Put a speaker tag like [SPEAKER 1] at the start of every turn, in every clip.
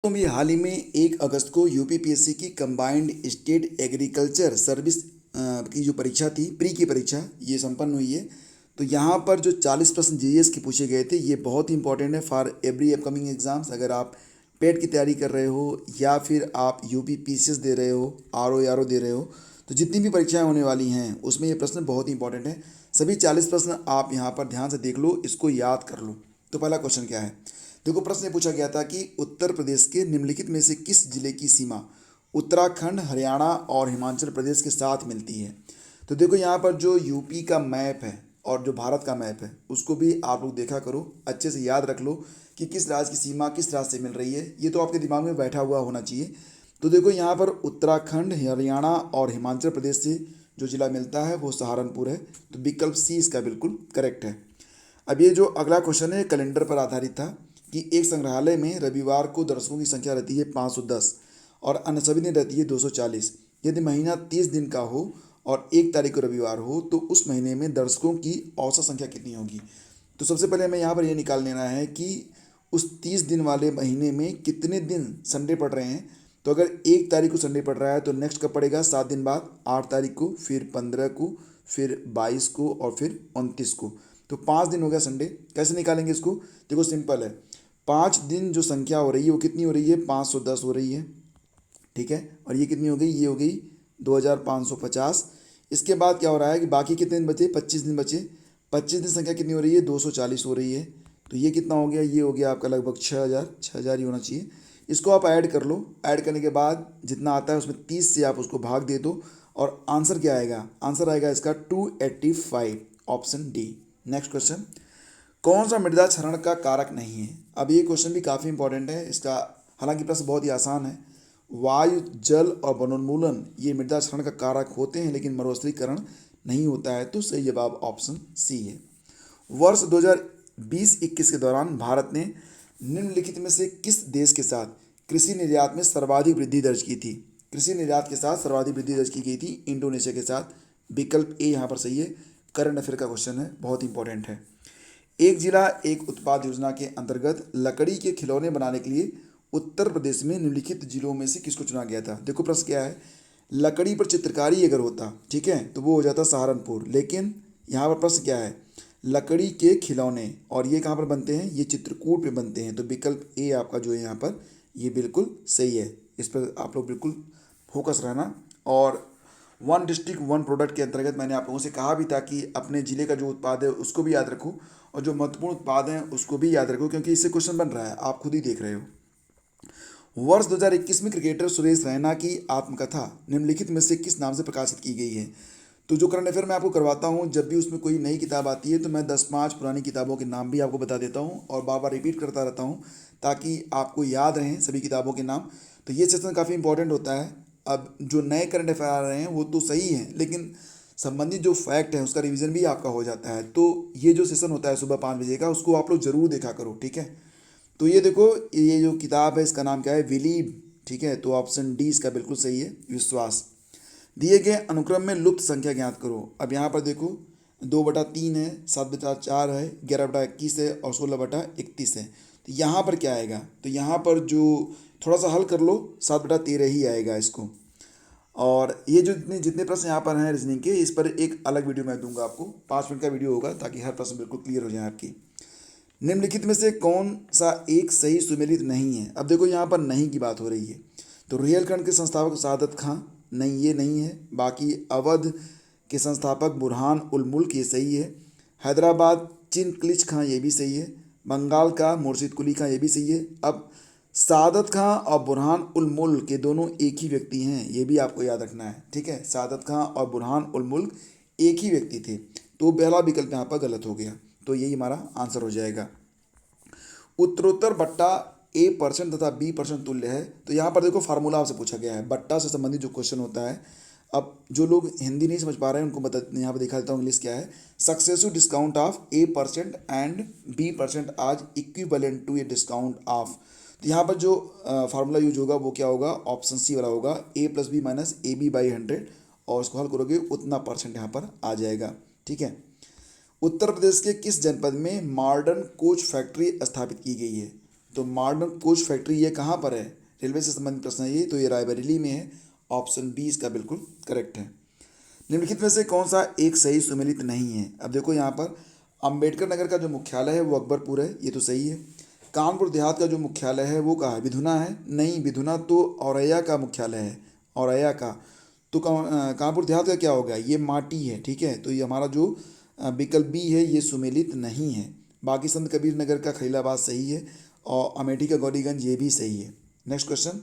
[SPEAKER 1] तो भी हाल ही में 1 अगस्त को यूपीपीएससी की कंबाइंड स्टेट एग्रीकल्चर सर्विस की जो परीक्षा थी, प्री की परीक्षा, ये संपन्न हुई है। तो यहाँ पर जो 40 प्रश्न जीएस के पूछे गए थे, ये बहुत ही इंपॉर्टेंट है फॉर एवरी अपकमिंग एग्जाम्स। अगर आप पेट की तैयारी कर रहे हो या फिर आप यूपीपीसीएस दे रहे हो, आरओ दे रहे हो, तो जितनी भी परीक्षाएं होने वाली हैं उसमें ये प्रश्न बहुत ही इंपॉर्टेंट है। सभी 40 प्रश्न आप यहाँ पर ध्यान से देख लो, इसको याद कर लो। तो पहला क्वेश्चन क्या है, देखो प्रश्न पूछा गया था कि उत्तर प्रदेश के निम्नलिखित में से किस जिले की सीमा उत्तराखंड, हरियाणा और हिमाचल प्रदेश के साथ मिलती है। तो देखो यहाँ पर जो यूपी का मैप है और जो भारत का मैप है उसको भी आप लोग देखा करो, अच्छे से याद रख लो कि किस राज्य की सीमा किस राज्य से मिल रही है। ये तो आपके दिमाग में बैठा हुआ होना चाहिए। तो देखो यहाँ पर उत्तराखंड, हरियाणा और हिमाचल प्रदेश से जो जिला मिलता है वो सहारनपुर है। तो विकल्प सी इसका बिल्कुल करेक्ट है। अब ये जो अगला क्वेश्चन है कैलेंडर पर आधारित था कि एक संग्रहालय में रविवार को दर्शकों की संख्या रहती है 510 और अन्य सभी दिन रहती है 240। यदि महीना 30 दिन का हो और 1 तारीख को रविवार हो तो उस महीने में दर्शकों की औसत संख्या कितनी होगी। तो सबसे पहले हमें यहाँ पर ये निकाल लेना है कि उस 30 दिन वाले महीने में कितने दिन संडे पड़ रहे हैं। तो अगर 1 तारीख को संडे पड़ रहा है तो नेक्स्ट कब पड़ेगा, 7 दिन बाद, 8 तारीख को, फिर 15 को, फिर 22 को और फिर 29 को। तो 5 दिन हो गया संडे। कैसे निकालेंगे इसको, देखो सिंपल है। 5 दिन जो संख्या हो रही है वो कितनी हो रही है, 510 हो रही है, ठीक है। और ये कितनी हो गई, ये हो गई 2550। इसके बाद क्या हो रहा है कि बाकी कितने दिन बचे, 25 दिन बचे। 25 दिन संख्या कितनी हो रही है, 240 हो रही है। तो ये कितना हो गया, ये हो गया आपका लगभग 6000 ही होना चाहिए। इसको आप ऐड कर लो, ऐड करने के बाद जितना आता है उसमें 30 से आप उसको भाग दे दो और आंसर क्या आएगा, आंसर आएगा इसका 285, ऑप्शन डी। नेक्स्ट क्वेश्चन, कौन सा मृदा क्षरण का कारक नहीं है। अब ये क्वेश्चन भी काफ़ी इंपॉर्टेंट है इसका, हालांकि प्रश्न बहुत ही आसान है। वायु, जल और वनोन्मूलन ये मृदा क्षरण का कारक होते हैं लेकिन मरुस्थलीकरण नहीं होता है। तो सही जवाब ऑप्शन सी है। वर्ष 2020-21 के दौरान भारत ने निम्नलिखित में से किस देश के साथ कृषि निर्यात में सर्वाधिक वृद्धि दर्ज की थी। कृषि निर्यात के साथ सर्वाधिक वृद्धि दर्ज की गई थी इंडोनेशिया के साथ। विकल्प ए यहाँ पर सही है। करंट अफेयर का क्वेश्चन है, बहुत इंपॉर्टेंट है। एक जिला एक उत्पाद योजना के अंतर्गत लकड़ी के खिलौने बनाने के लिए उत्तर प्रदेश में निम्नलिखित जिलों में से किसको चुना गया था। देखो प्रश्न क्या है, लकड़ी पर चित्रकारी अगर होता, ठीक है, तो वो हो जाता सहारनपुर। लेकिन यहाँ पर प्रश्न क्या है, लकड़ी के खिलौने, और ये कहाँ पर बनते हैं, ये चित्रकूट पे बनते हैं। तो विकल्प ए आपका जो है यहाँ पर ये बिल्कुल सही है। इस पर आप लोग बिल्कुल फोकस रहना। और वन डिस्ट्रिक्ट वन प्रोडक्ट के अंतर्गत मैंने आप लोगों से कहा भी था कि अपने ज़िले का जो उत्पाद है उसको भी याद रखो और जो महत्वपूर्ण उत्पाद हैं उसको भी याद रखो, क्योंकि इससे क्वेश्चन बन रहा है, आप खुद ही देख रहे हो। वर्ष 2021 में क्रिकेटर सुरेश रैना की आत्मकथा निम्नलिखित में से किस नाम से प्रकाशित की गई है। तो जो करंट अफेयर मैं आपको करवाता हूँ, जब भी उसमें कोई नई किताब आती है तो मैं 10-5 पुरानी किताबों के नाम भी आपको बता देता हूँ और बार बार रिपीट करता रहता हूँ ताकि आपको याद रहें सभी किताबों के नाम। तो ये सेशन काफ़ी इंपॉर्टेंट होता है। अब जो नए करंट अफेयर आ रहे हैं वो तो सही हैं, लेकिन संबंधित जो फैक्ट है उसका रिवीजन भी आपका हो जाता है। तो ये जो सेशन होता है सुबह 5 बजे का, उसको आप लोग ज़रूर देखा करो, ठीक है। तो ये देखो, ये जो किताब है इसका नाम क्या है, बिलीव, ठीक है। तो ऑप्शन डी इसका बिल्कुल सही है, विश्वास। दिए गए अनुक्रम में लुप्त संख्या ज्ञात करो। अब यहाँ पर देखो 2/3 है, 7/4 है, 11/21 है और 16/31 है। तो यहाँ पर क्या आएगा, तो यहाँ पर जो थोड़ा सा हल कर लो, 7/13 ही आएगा इसको। और ये जो जितने जितने प्रश्न यहाँ पर हैं रीजनिंग के, इस पर एक अलग वीडियो मैं दूंगा आपको, 5 मिनट का वीडियो होगा ताकि हर प्रश्न बिल्कुल क्लियर हो जाए आपकी। निम्नलिखित में से कौन सा एक सही सुमेलित नहीं है। अब देखो यहाँ पर नहीं की बात हो रही है। तो रुहेलखंड के संस्थापक सादत खां, नहीं ये नहीं है। बाकी अवध के संस्थापक बुरहान उल मुल्क, ये सही है। हैदराबाद चिनक्लिच खां, ये भी सही है। बंगाल का मुर्शिद कुली खां, ये भी सही है। अब सादत खां और बुरहान उल मुल्क के दोनों एक ही व्यक्ति हैं, ये भी आपको याद रखना है, ठीक है। सादत खां और बुरहान उल मुल्क एक ही व्यक्ति थे। तो पहला विकल्प यहाँ पर गलत हो गया, तो यही हमारा आंसर हो जाएगा। उत्तरोत्तर बट्टा A% तथा B% तुल्य है। तो यहाँ पर देखो फार्मूला आपसे पूछा गया है, बट्टा से संबंधित जो क्वेश्चन होता है। अब जो लोग हिंदी नहीं समझ पा रहे हैं उनको बता, यहाँ पर दिखा देता हूँ इंग्लिश क्या है। Successive discount of A% and B% as equivalent to a discount of. तो यहाँ पर जो फार्मूला यूज होगा वो क्या होगा, ऑप्शन सी वाला होगा, A+B माइनस AB/100, और उसको हल करोगे उतना परसेंट यहाँ पर आ जाएगा, ठीक है। उत्तर प्रदेश के किस जनपद में मॉडर्न कोच फैक्ट्री स्थापित की गई है। तो मॉडर्न कोच फैक्ट्री ये कहाँ पर है, रेलवे से संबंधित प्रश्न है ये, तो ये रायबरेली में है। ऑप्शन बी इसका बिल्कुल करेक्ट है। निम्नलिखित में से कौन सा एक सही सुमेलित नहीं है। अब देखो यहाँ पर अंबेडकर नगर का जो मुख्यालय है वो अकबरपुर है, ये तो सही है। कानपुर देहात का जो मुख्यालय है वो कहाँ है, विधुना है। नहीं, विधुना तो औरैया का मुख्यालय है, औरैया का। तो कानपुर देहात का क्या होगा, ये माटी है, ठीक है। तो ये हमारा जो विकल्प बी है ये सुमेलित नहीं है। बाकी संत कबीर नगर का खलीलाबाद सही है और अमेठी का गौरीगंज ये भी सही है। नेक्स्ट क्वेश्चन,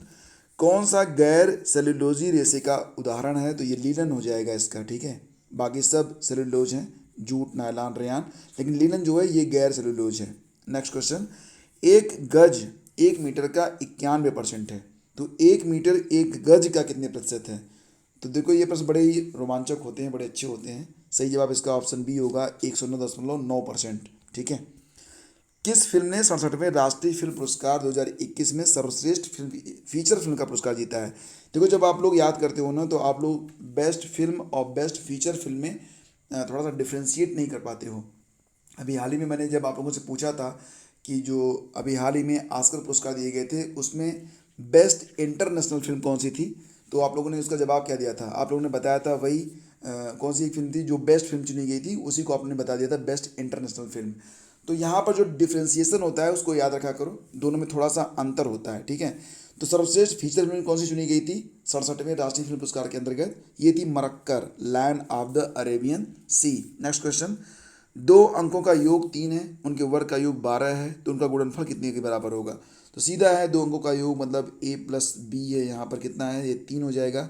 [SPEAKER 1] कौन सा गैर सेलुलोजी रेशे का उदाहरण है, तो ये लीलन हो जाएगा इसका, ठीक है। बाकी सब सेलुलोज हैं, जूट, नायलॉन, रेयान, लेकिन लीलन जो है ये गैर सेलुलोज है। नेक्स्ट क्वेश्चन, एक गज 1 मीटर का 91% है, तो 1 मीटर 1 गज का कितने प्रतिशत है। तो देखो ये प्रश्न बड़े ही रोमांचक होते हैं, बड़े अच्छे होते हैं। सही जवाब इसका ऑप्शन बी होगा, 109.9%, ठीक है। किस फिल्म ने 67वें राष्ट्रीय फिल्म पुरस्कार 2021 में सर्वश्रेष्ठ फिल्म फीचर फिल्म का पुरस्कार जीता है। देखो जब आप लोग याद करते हो ना, तो आप लोग बेस्ट फिल्म और बेस्ट फीचर फिल्म में थोड़ा सा डिफ्रेंशिएट नहीं कर पाते हो। अभी हाल ही में मैंने जब आप लोगों से पूछा था कि जो अभी हाल ही में ऑस्कर पुरस्कार दिए गए थे उसमें बेस्ट इंटरनेशनल फिल्म कौन सी थी, तो आप लोगों ने उसका जवाब क्या दिया था, आप लोगों ने बताया था वही कौन सी एक फिल्म थी जो बेस्ट फिल्म चुनी गई थी, उसी को आपने बता दिया था बेस्ट इंटरनेशनल फिल्म। तो यहाँ पर जो डिफ्रेंसिएशन होता है उसको याद रखा करो, दोनों में थोड़ा सा अंतर होता है, ठीक है। तो सर्वश्रेष्ठ फीचर फिल्म कौन सी चुनी गई थी 67वें राष्ट्रीय फिल्म पुरस्कार के अंतर्गत, ये थी Marakkar, land of the Arabian sea. Next question, 2 अंकों का योग 3 है, उनके वर्ग का योग 12 है, तो उनका गुणनफल कितने के बराबर होगा। तो सीधा है, 2 अंकों का योग मतलब a प्लस बी है, यहाँ पर कितना है, ये 3 हो जाएगा।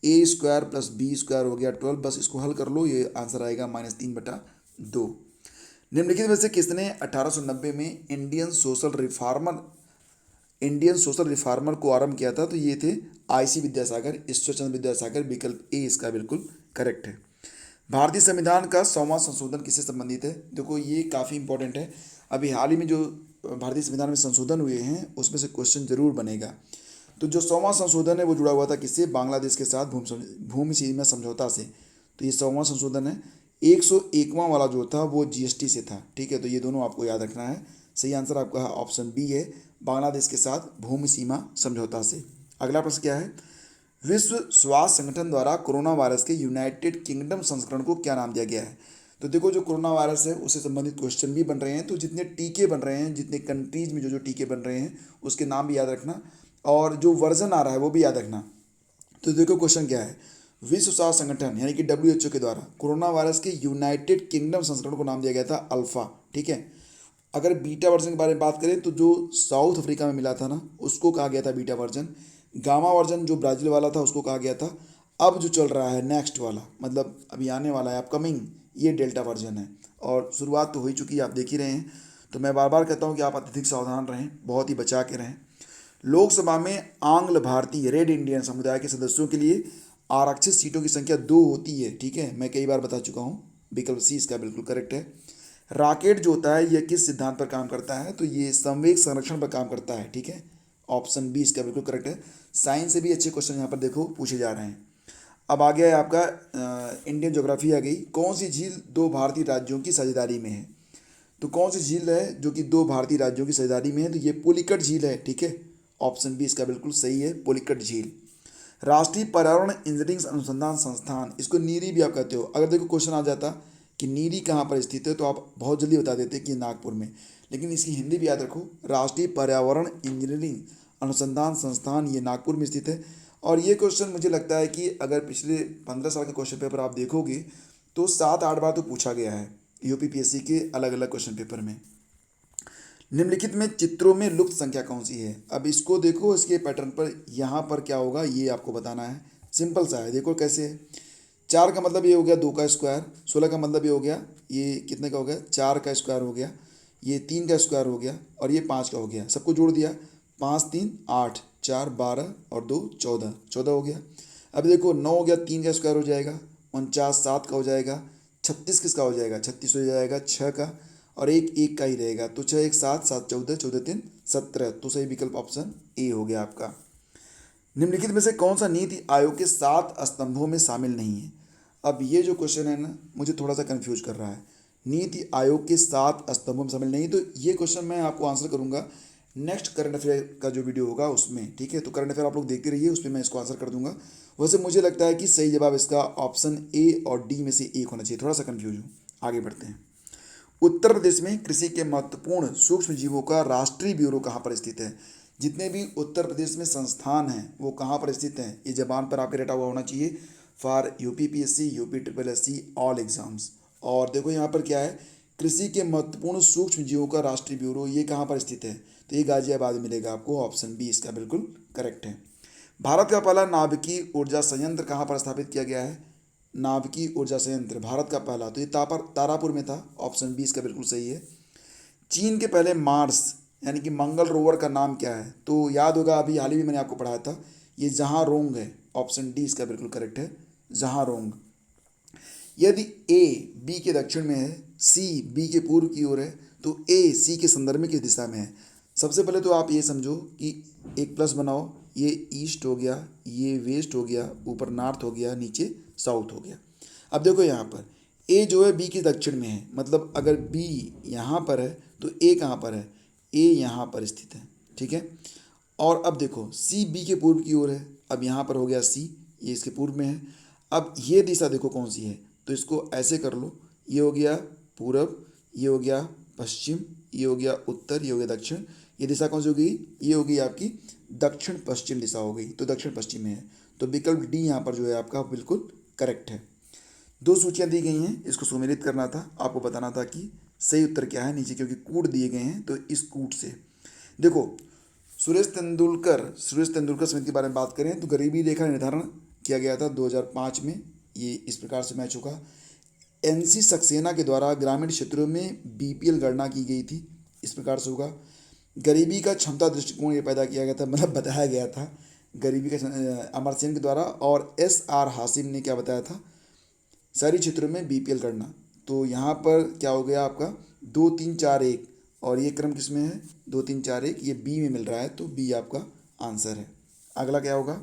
[SPEAKER 1] ए स्क्वायर प्लस बी स्क्वायर हो गया 12, बस इसको हल कर लो, ये आंसर आएगा -3/2। निम्नलिखित में से किसने 1890 में इंडियन सोशल रिफॉर्मर को आरंभ किया था, तो ये थे आईसी विद्यासागर, ईश्वरचंद्र विद्यासागर, विकल्प ए इसका बिल्कुल करेक्ट है। भारतीय संविधान का 100वां संशोधन किससे संबंधित है, देखो ये काफ़ी इंपॉर्टेंट है। अभी हाल ही में जो भारतीय संविधान में संशोधन हुए हैं उसमें से क्वेश्चन जरूर बनेगा। तो जो 100वां संशोधन है वो जुड़ा हुआ था किससे, बांग्लादेश के साथ भूमि सीमा समझौता से। तो ये 100वां संशोधन है। 101वां वाला जो था वो जीएसटी से था, ठीक है। तो ये दोनों आपको याद रखना है। सही आंसर आपका ऑप्शन बी है, बांग्लादेश के साथ भूमि सीमा समझौता से। अगला प्रश्न क्या है, विश्व स्वास्थ्य संगठन द्वारा कोरोना वायरस के यूनाइटेड किंगडम संस्करण को क्या नाम दिया गया है। तो देखो जो कोरोना वायरस है उससे संबंधित क्वेश्चन भी बन रहे हैं, तो जितने टीके बन रहे हैं, जितने कंट्रीज में जो जो टीके बन रहे हैं उसके नाम भी याद रखना, और जो वर्जन आ रहा है वो भी याद रखना। तो देखो क्वेश्चन क्या है, विश्व स्वास्थ्य संगठन यानी कि WHO के द्वारा कोरोना वायरस के यूनाइटेड किंगडम संस्करण को नाम दिया गया था अल्फा, ठीक है। अगर बीटा वर्जन के बारे में बात करें तो जो साउथ अफ्रीका में मिला था ना उसको कहा गया था बीटा वर्जन। गामा वर्जन जो ब्राज़ील वाला था उसको कहा गया था। अब जो चल रहा है नेक्स्ट वाला, मतलब अभी आने वाला है अपकमिंग, ये डेल्टा वर्जन है। और शुरुआत तो हो ही चुकी है, आप देख ही रहे हैं। तो मैं बार बार कहता हूँ कि आप अत्यधिक सावधान रहें, बहुत ही बचा के रहें। लोकसभा में आंग्ल भारतीय रेड इंडियन समुदाय के सदस्यों के लिए आरक्षित सीटों की संख्या 2 होती है, ठीक है। मैं कई बार बता चुका हूँ, विकल्प सी इसका बिल्कुल करेक्ट है। रॉकेट जो होता है ये किस सिद्धांत पर काम करता है, तो ये संवेग संरक्षण पर काम करता है, ठीक है। ऑप्शन बी इसका बिल्कुल करेक्ट है। साइंस से भी अच्छे क्वेश्चन यहाँ पर देखो पूछे जा रहे हैं। अब आ गया है आपका इंडियन ज्योग्राफी आ गई। कौन सी झील 2 भारतीय राज्यों की साझेदारी में है, तो कौन सी झील है जो कि 2 भारतीय राज्यों की साझेदारी में है, तो ये पुलिकट झील है, ठीक है। ऑप्शन बी इसका बिल्कुल सही है, पुलिकट झील। राष्ट्रीय पर्यावरण इंजीनियरिंग अनुसंधान संस्थान, इसको नीरी भी आप कहते हो। अगर देखो क्वेश्चन आ जाता कि नीरी कहाँ पर स्थित है तो आप बहुत जल्दी बता देते कि नागपुर में, लेकिन इसकी हिंदी भी याद रखो, राष्ट्रीय पर्यावरण इंजीनियरिंग अनुसंधान संस्थान ये नागपुर में स्थित है। और ये क्वेश्चन मुझे लगता है कि अगर पिछले 15 साल के क्वेश्चन पेपर आप देखोगे तो 7-8 बार तो पूछा गया है यूपीपीएससी के अलग अलग क्वेश्चन पेपर में। निम्नलिखित में चित्रों में लुप्त संख्या कौन सी है। अब इसको देखो, इसके पैटर्न पर यहाँ पर क्या होगा ये आपको बताना है। सिंपल सा है, देखो कैसे है। 4 का मतलब ये हो गया 2 का स्क्वायर, 16 का मतलब ये हो गया, ये कितने का हो गया 4 का स्क्वायर हो गया, ये 3 का स्क्वायर हो गया, और ये 5 का हो गया। सबको जोड़ दिया, 5 3 8, 4 12 और 2 14, 14 हो गया। अब देखो 9 हो गया, 3 का स्क्वायर हो जाएगा 49, 7 का हो जाएगा, 36 किसका हो जाएगा 36 हो जाएगा, 6 का, और एक 1 का ही रहेगा। तो 6 1 7, 7 14, 14 3 17। तो सही विकल्प ऑप्शन ए हो गया आपका। निम्नलिखित में से कौन सा नीति आयोग के 7 स्तंभों में शामिल नहीं है। अब ये जो क्वेश्चन है ना मुझे थोड़ा सा कंफ्यूज कर रहा है। नीति आयोग के 7 स्तंभों में शामिल नहीं, तो ये क्वेश्चन मैं आपको आंसर करूंगा नेक्स्ट करंट अफेयर का जो वीडियो होगा उसमें, ठीक है। तो करंट अफेयर आप लोग देखते रहिए, उस पर मैं इसको आंसर कर दूंगा। वैसे मुझे लगता है कि सही जवाब इसका ऑप्शन ए और डी में से एक होना चाहिए, थोड़ा सा कन्फ्यूज हूँ। आगे बढ़ते हैं। उत्तर प्रदेश में कृषि के महत्वपूर्ण सूक्ष्म जीवों का राष्ट्रीय ब्यूरो कहाँ पर स्थित है? जितने भी उत्तर प्रदेश में संस्थान हैं वो कहाँ पर स्थित हैं, ये जबान पर आपके रटा हुआ होना चाहिए। For UPPSC, UP triple SC, all exams. और देखो यहाँ पर क्या है, कृषि के महत्वपूर्ण सूक्ष्म जीवों का राष्ट्रीय ब्यूरो ये कहाँ पर स्थित है? तो ये गाजियाबाद में मिलेगा आपको, ऑप्शन बी इसका बिल्कुल करेक्ट है। भारत का पहला नाभिकीय ऊर्जा संयंत्र कहाँ पर स्थापित किया गया है? नाभिकीय ऊर्जा संयंत्र भारत का पहला, तो ये तारापुर में था, ऑप्शन बी इसका बिल्कुल सही है। चीन के पहले मार्स यानी कि मंगल रोवर का नाम क्या है? तो याद होगा, अभी हाल ही में मैंने आपको पढ़ाया था, ये जहाँ रोंग है, ऑप्शन डी इसका बिल्कुल करेक्ट है, जहाँ रोंग। यदि ए बी के दक्षिण में है, सी बी के पूर्व की ओर है, तो ए सी के संदर्भ में किस दिशा में है? सबसे पहले तो आप ये समझो कि एक प्लस बनाओ, ये ईस्ट हो गया, ये वेस्ट हो गया, ऊपर नॉर्थ हो गया, नीचे साउथ हो गया। अब देखो यहाँ पर ए जो है बी के दक्षिण में है, मतलब अगर बी यहाँ पर है तो ए कहाँ पर है? ए यहाँ पर स्थित है, ठीक है। और अब देखो सी बी के पूर्व की ओर है, अब यहाँ पर हो गया सी, ये इसके पूर्व में है। अब ये दिशा देखो कौन सी है, तो इसको ऐसे कर लो, ये हो गया पूरब, ये हो गया पश्चिम, ये हो गया उत्तर, ये हो गया दक्षिण। ये दिशा कौन सी हो गई? ये हो गई आपकी दक्षिण पश्चिम दिशा हो गई, तो दक्षिण पश्चिम में है। तो विकल्प डी यहाँ पर जो है आपका बिल्कुल करेक्ट है। दो सूचियाँ दी गई हैं, इसको सुमेलित करना था, आपको बताना था कि सही उत्तर क्या है नीचे, क्योंकि कूट दिए गए हैं, तो इस कूट से देखो। सुरेश तेंदुलकर समिति के बारे में बात करें तो गरीबी रेखा निर्धारण किया गया था 2005 में, ये इस प्रकार से मैच होगा। एनसी सक्सेना के द्वारा ग्रामीण क्षेत्रों में बीपीएल गणना की गई थी, इस प्रकार से होगा। गरीबी का क्षमता दृष्टिकोण ये पैदा किया गया था, मतलब बताया गया था गरीबी का, अमर सेन के द्वारा। और एस आर हासिम ने क्या बताया था? शहरी क्षेत्रों में बीपीएल गणना। तो यहाँ पर क्या हो गया आपका 2 3 4 1, और ये क्रम किस में है? 2 3 4 1, ये बी में मिल रहा है, तो बी आपका आंसर है। अगला क्या होगा?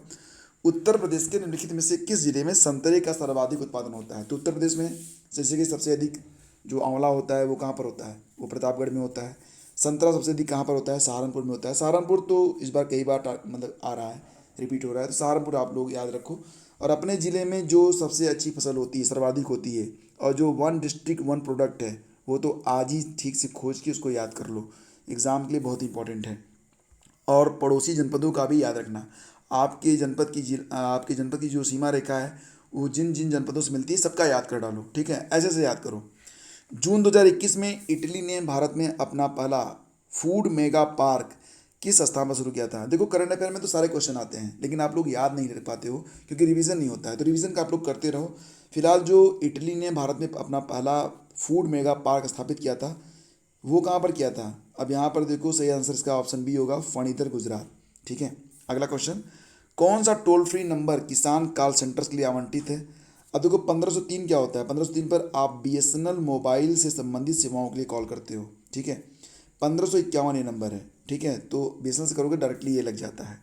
[SPEAKER 1] उत्तर प्रदेश के निम्नलिखित में से किस जिले में संतरे का सर्वाधिक उत्पादन होता है? तो उत्तर प्रदेश में जैसे कि सबसे अधिक जो आंवला होता है वो कहाँ पर होता है? वो प्रतापगढ़ में होता है। संतरा सबसे अधिक कहाँ पर होता है? सहारनपुर में होता है। सहारनपुर तो इस बार कई बार मतलब आ रहा है, रिपीट हो रहा है, तो सहारनपुर आप लोग याद रखो। और अपने ज़िले में जो सबसे अच्छी फसल होती है, सर्वाधिक होती है, और जो वन डिस्ट्रिक्ट वन प्रोडक्ट है, वो तो आज ही ठीक से खोज के उसको याद कर लो, एग्ज़ाम के लिए बहुत इंपॉर्टेंट है। और पड़ोसी जनपदों का भी याद रखना। आपके जनपद की जो सीमा रेखा है वो जिन जिन जनपदों से मिलती है सबका याद कर डालो, ठीक है, ऐसे से याद करो। जून 2021 में इटली ने भारत में अपना पहला फूड मेगा पार्क किस स्थान पर शुरू किया था? देखो करंट अफेयर में तो सारे क्वेश्चन आते हैं, लेकिन आप लोग याद नहीं रख पाते हो क्योंकि रिवीजन नहीं होता है, तो रिवीजन का आप लोग करते रहो। फिलहाल जो इटली ने भारत में अपना पहला फूड मेगा पार्क स्थापित किया था वो कहाँ पर किया था? अब यहाँ पर देखो सही आंसर इसका ऑप्शन बी होगा, फणीधर गुजरात, ठीक है। अगला क्वेश्चन, कौन सा टोल फ्री नंबर किसान कॉल सेंटर्स के लिए आवंटित है? अब देखो 1503 क्या होता है? 1503 पर आप बीएसएनएल मोबाइल से संबंधित सेवाओं के लिए कॉल करते हो, ठीक है। 1551 ये नंबर है, ठीक है, तो बीएसएनएल से करोगे डायरेक्टली ये लग जाता है।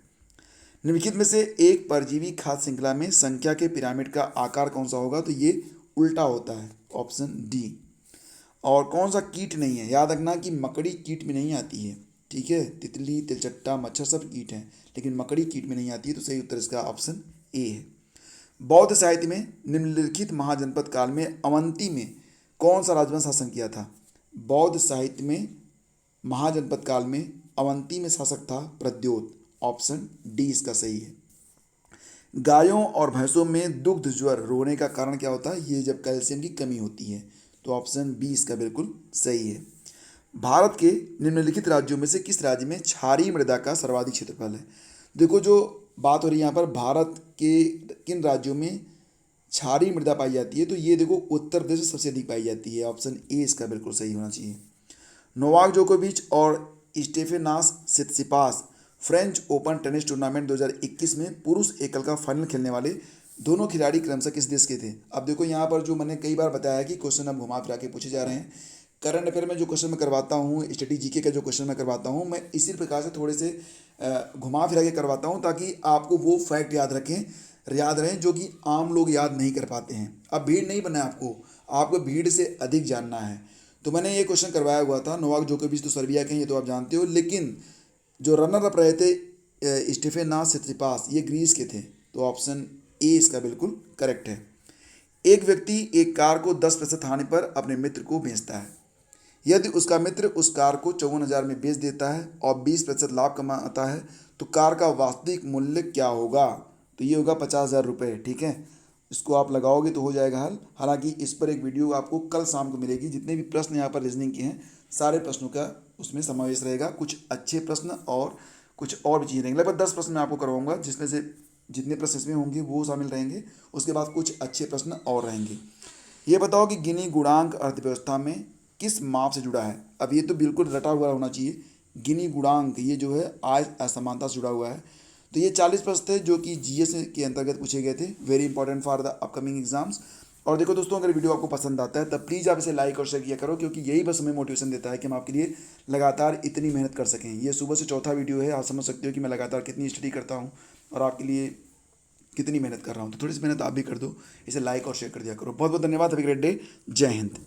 [SPEAKER 1] निम्नलिखित में से एक परजीवी खाद्य श्रृंखला में संख्या के पिरामिड का आकार कौन सा होगा? तो ये उल्टा होता है, ऑप्शन डी। और कौन सा कीट नहीं है? याद रखना कि मकड़ी कीट में नहीं आती है, ठीक है। तितली, तिलचट्टा, मच्छर सब कीट हैं, लेकिन मकड़ी कीट में नहीं आती है, तो सही उत्तर इसका ऑप्शन ए है। बौद्ध साहित्य में निम्नलिखित महाजनपद काल में अवंती में कौन सा राजवंश शासन किया था? बौद्ध साहित्य में महाजनपद काल में अवंती में शासक था प्रद्योत, ऑप्शन डी इसका सही है। गायों और भैंसों में दुग्ध ज्वर रोने का कारण क्या होता है? ये जब कैल्शियम की कमी होती है, तो ऑप्शन बी इसका बिल्कुल सही है। भारत के निम्नलिखित राज्यों में से किस राज्य में क्षारीय मृदा का सर्वाधिक क्षेत्रफल है? देखो जो बात हो रही है यहाँ पर भारत के किन राज्यों में क्षारीय मृदा पाई जाती है, तो ये देखो उत्तर प्रदेश में सबसे अधिक पाई जाती है, ऑप्शन ए इसका बिल्कुल सही होना चाहिए। नोवाक जोकोविच और Stefanos Tsitsipas French Open tennis tournament 2021 में पुरुष एकल का फाइनल खेलने वाले दोनों खिलाड़ी क्रमशः किस देश के थे? अब देखो यहाँ पर जो मैंने कई बार बताया कि क्वेश्चन अब घुमा फिरा के पूछे जा रहे हैं। करंट अफेयर में जो क्वेश्चन मैं करवाता हूँ, स्टडी जीके का जो क्वेश्चन मैं करवाता हूँ, मैं इसी प्रकार से थोड़े से घुमा फिरा के करवाता हूँ ताकि आपको वो फैक्ट याद रहें जो कि आम लोग याद नहीं कर पाते हैं। अब भीड़ नहीं बनना है आपको भीड़ से अधिक जानना है। तो मैंने ये क्वेश्चन करवाया हुआ था, नोवाक जोकोविच तो सर्बिया के हैं, ये तो आप जानते हो, लेकिन जो रनर अप रहे थे स्टीफेनास सित्सिपास, ये ग्रीस के थे। तो ऑप्शन ए इसका बिल्कुल करेक्ट है। एक व्यक्ति एक कार को 10% हानि पर अपने मित्र को बेचता है। यदि उसका मित्र उस कार को 54,000 में बेच देता है और 20% लाभ कमाता है तो कार का वास्तविक मूल्य क्या होगा? तो ये होगा 50,000 रुपये। ठीक है, इसको आप लगाओगे तो हो जाएगा हल। हालांकि इस पर एक वीडियो आपको कल शाम को मिलेगी। जितने भी प्रश्न यहाँ पर रीजनिंग के हैं सारे प्रश्नों का उसमें समावेश रहेगा। कुछ अच्छे प्रश्न और कुछ और भी चीज़ें रहेंगी। लगभग 10 प्रश्न मैं आपको करवाऊंगा, जिसमें से जितने प्रश्न इसमें होंगे वो शामिल रहेंगे। उसके बाद कुछ अच्छे प्रश्न और रहेंगे। ये बताओ कि गिनी गुणांक अर्थव्यवस्था में किस माप से जुड़ा है? अब ये तो बिल्कुल रटा हुआ होना चाहिए। गिनी गुणांक ये जो है आय असमानता से जुड़ा हुआ है। तो ये 40 प्रश्न थे जो कि जीएस के अंतर्गत पूछे गए थे। Very important for the upcoming exams. और देखो दोस्तों, अगर वीडियो आपको पसंद आता है तब प्लीज़ आप इसे लाइक और शेयर किया करो, क्योंकि यही बस हमें मोटिवेशन देता है कि हम आपके लिए लगातार इतनी मेहनत कर सकें। ये सुबह से चौथा वीडियो है। आप समझ सकते हो कि मैं लगातार कितनी स्टडी करता हूँ और आपके लिए कितनी मेहनत कर रहा हूँ। तो थोड़ी सी मेहनत आप भी कर दो, इसे लाइक और शेयर कर दिया करो। बहुत बहुत धन्यवाद। Have a great day. जय हिंद।